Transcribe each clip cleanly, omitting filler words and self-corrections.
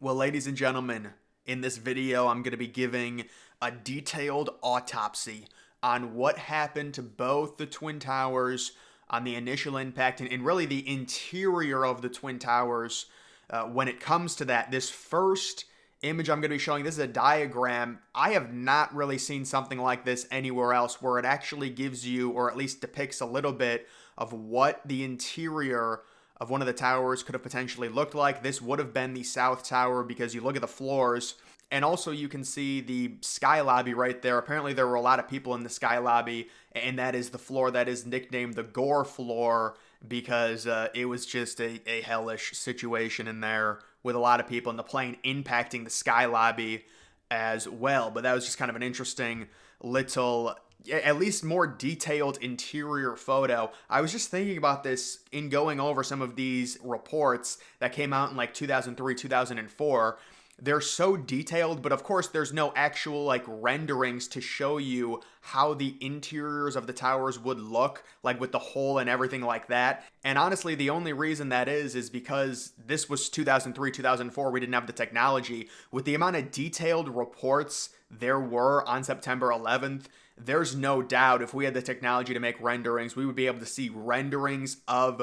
Well, ladies and gentlemen, in this video, I'm going to be giving a detailed autopsy on what happened to both the Twin Towers on the initial impact and really the interior of the Twin Towers. When it comes to that, this first image I'm going to be showing, this is a diagram. I have not really seen something like this anywhere else where it actually gives you, or at least depicts a little bit of what the interior of one of the towers could have potentially looked like. This would have been the South Tower because you look at the floors, and also you can see the sky lobby right there. Apparently there were a lot of people in the sky lobby, and that is the floor that is nicknamed the Gore floor because it was just a hellish situation in there with a lot of people and the plane impacting the sky lobby as well. But that was just kind of an interesting little, at least more detailed interior photo. I was just thinking about this in going over some of these reports that came out in like 2003, 2004. They're so detailed, but of course there's no actual like renderings to show you how the interiors of the towers would look, like with the hole and everything like that. And honestly, the only reason that is because this was 2003, 2004. We didn't have the technology. With the amount of detailed reports there were on September 11th, there's no doubt if we had the technology to make renderings, we would be able to see renderings of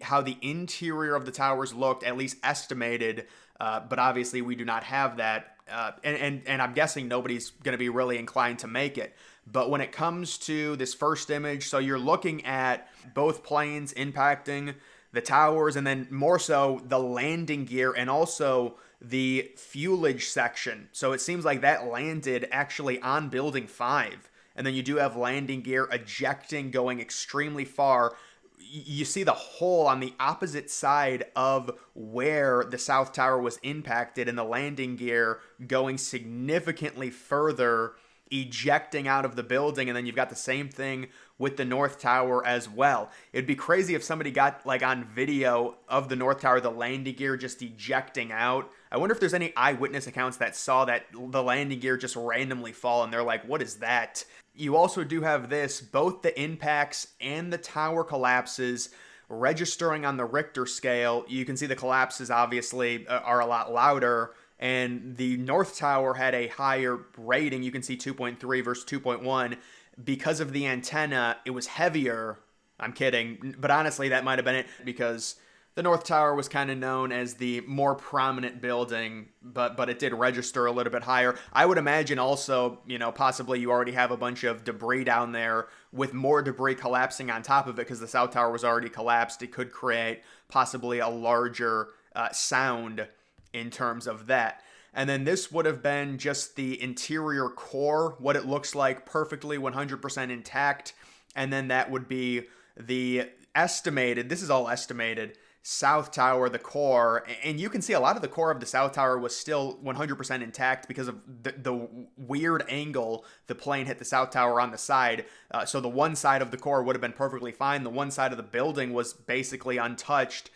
how the interior of the towers looked, at least estimated. But obviously we do not have that. And I'm guessing nobody's going to be really inclined to make it. But when it comes to this first image, so you're looking at both planes impacting the towers, and then more so the landing gear and also the fuelage section. So it seems like that landed actually on Building 5. And then you do have landing gear ejecting, going extremely far. You see the hole on the opposite side of where the South Tower was impacted, and the landing gear going significantly further, ejecting out of the building. And then you've got the same thing with the North Tower as well. It'd be crazy if somebody got like on video of the North Tower, the landing gear just ejecting out. I wonder if there's any eyewitness accounts that saw that the landing gear just randomly fall and they're like, what is that? You also do have this, both the impacts and the tower collapses registering on the Richter scale. You can see the collapses obviously are a lot louder, and the North Tower had a higher rating. You can see 2.3 versus 2.1. Because of the antenna, it was heavier. I'm kidding, but honestly that might have been it, because the North Tower was kind of known as the more prominent building, but it did register a little bit higher. I would imagine also, possibly you already have a bunch of debris down there with more debris collapsing on top of it because the South Tower was already collapsed. It could create possibly a larger sound in terms of that. And then this would have been just the interior core, what it looks like perfectly 100% intact. And then that would be the estimated, this is all estimated, South Tower, the core, and you can see a lot of the core of the South Tower was still 100% intact because of the weird angle the plane hit the South Tower on the side. So the one side of the core would have been perfectly fine. The one side of the building was basically untouched.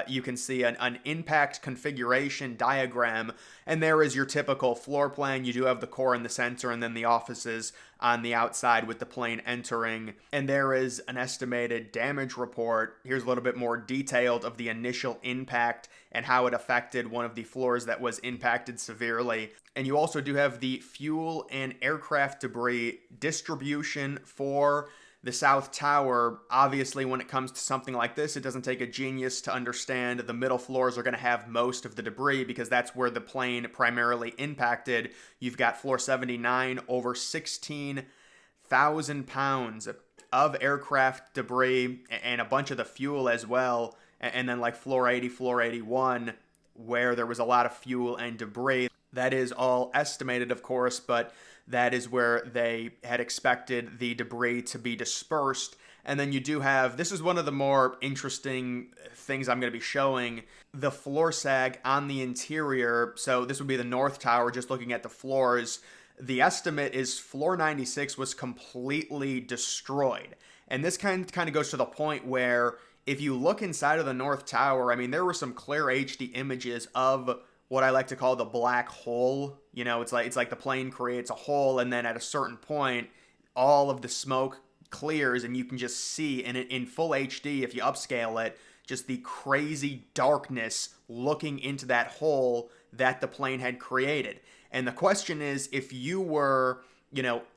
You can see an impact configuration diagram, and there is your typical floor plan. You do have the core in the center and then the offices on the outside with the plane entering. And there is an estimated damage report. Here's a little bit more detailed of the initial impact and how it affected one of the floors that was impacted severely. And you also do have the fuel and aircraft debris distribution for the South Tower. Obviously, when it comes to something like this, it doesn't take a genius to understand the middle floors are going to have most of the debris because that's where the plane primarily impacted. You've got floor 79, over 16,000 pounds of aircraft debris and a bunch of the fuel as well. And then like floor 80, floor 81, where there was a lot of fuel and debris. That is all estimated, of course, but that is where they had expected the debris to be dispersed. And then you do have, this is one of the more interesting things I'm going to be showing, the floor sag on the interior. So this would be the North Tower, just looking at the floors. The estimate is floor 96 was completely destroyed. And this kind of goes to the point where if you look inside of the North Tower, I mean, there were some clear HD images of what I like to call the black hole. It's like the plane creates a hole, and then at a certain point, all of the smoke clears, and you can just see in full HD, if you upscale it, just the crazy darkness looking into that hole that the plane had created. And the question is, if you were,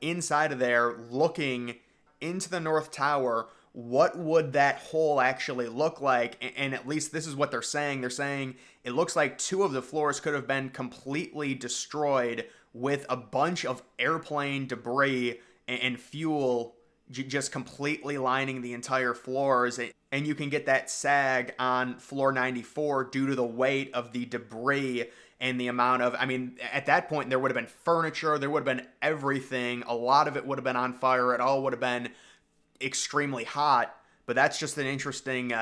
inside of there looking into the North Tower, what would that hole actually look like? And at least this is what they're saying. They're saying it looks like two of the floors could have been completely destroyed with a bunch of airplane debris and fuel just completely lining the entire floors. And you can get that sag on floor 94 due to the weight of the debris and the amount of, at that point, there would have been furniture, there would have been everything. A lot of it would have been on fire. It all would have been extremely hot. But that's just an interesting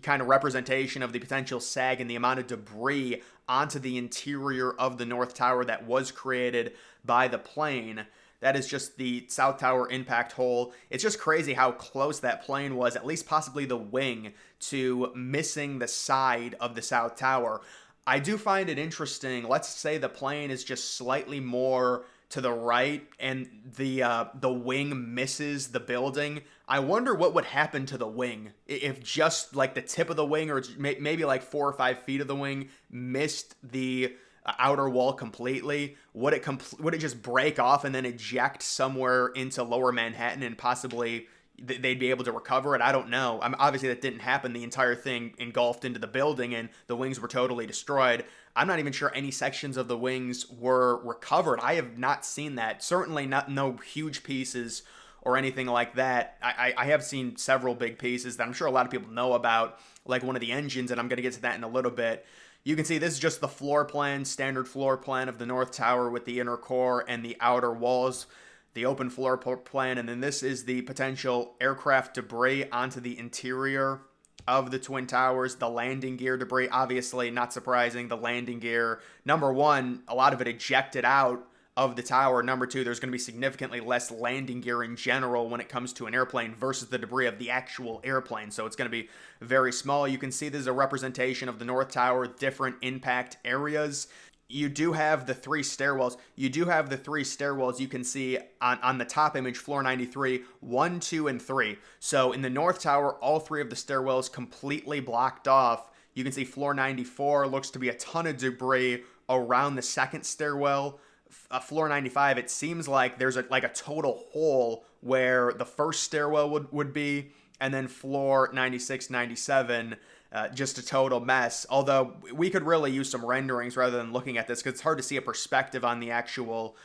kind of representation of the potential sag and the amount of debris onto the interior of the North Tower that was created by the plane. That is just the South Tower impact hole. It's just crazy how close that plane was, at least possibly the wing, to missing the side of the South Tower. I do find it interesting. Let's say the plane is just slightly more to the right and the wing misses the building. I wonder what would happen to the wing if just like the tip of the wing or maybe like 4 or 5 feet of the wing missed the outer wall completely. Would it just break off and then eject somewhere into lower Manhattan and possibly they'd be able to recover it? I don't know. Obviously that didn't happen. The entire thing engulfed into the building and the wings were totally destroyed. I'm not even sure any sections of the wings were recovered. I have not seen that. Certainly no huge pieces or anything like that. I have seen several big pieces that I'm sure a lot of people know about, like one of the engines, and I'm going to get to that in a little bit. You can see this is just the floor plan, standard floor plan of the North Tower with the inner core and the outer walls, the open floor plan, and then this is the potential aircraft debris onto the interior of the Twin Towers, the landing gear debris. Obviously, not surprising, the landing gear, number one, a lot of it ejected out of the tower. Number two, there's going to be significantly less landing gear in general when it comes to an airplane versus the debris of the actual airplane. So it's going to be very small. You can see this is a representation of the North Tower, different impact areas. You do have the three stairwells. You can see on the top image, floor 93, 1, 2, and 3. So in the North Tower, all three of the stairwells completely blocked off. You can see floor 94 looks to be a ton of debris around the second stairwell. Floor 95, it seems like there's a total hole where the first stairwell would be, and then floor 96, 97, just a total mess. Although we could really use some renderings rather than looking at this because it's hard to see a perspective on the actual,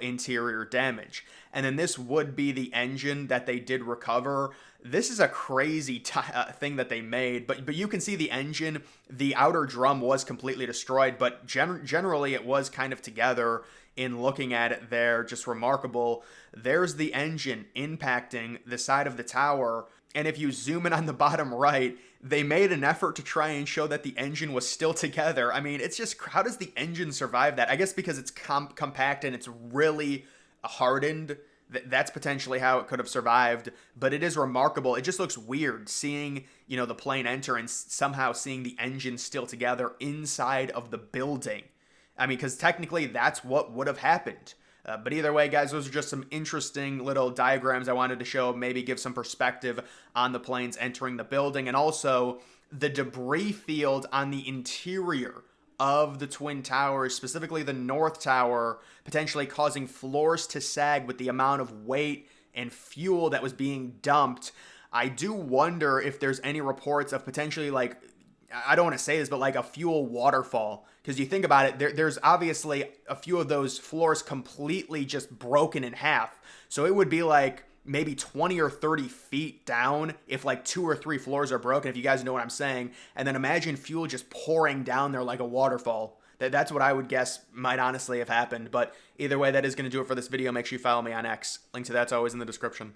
interior damage. And then this would be the engine that they did recover. This is a crazy thing that they made, but you can see the engine. The outer drum was completely destroyed, but generally it was kind of together. In looking at it there, just remarkable. There's the engine impacting the side of the tower. And if you zoom in on the bottom right, they made an effort to try and show that the engine was still together. It's just, how does the engine survive that? I guess because it's compact and it's really hardened. That's potentially how it could have survived. But it is remarkable. It just looks weird seeing, the plane enter and somehow seeing the engine still together inside of the building. Because technically that's what would have happened. But either way, guys, those are just some interesting little diagrams I wanted to show, maybe give some perspective on the planes entering the building, and also the debris field on the interior of the Twin Towers, specifically the North Tower, potentially causing floors to sag with the amount of weight and fuel that was being dumped. I do wonder if there's any reports of potentially, I don't want to say this, but like a fuel waterfall. Because you think about it, there's obviously a few of those floors completely just broken in half. So it would be like maybe 20 or 30 feet down if like 2 or 3 floors are broken, if you guys know what I'm saying. And then imagine fuel just pouring down there like a waterfall. That's what I would guess might honestly have happened. But either way, that is going to do it for this video. Make sure you follow me on X. Link to that's always in the description.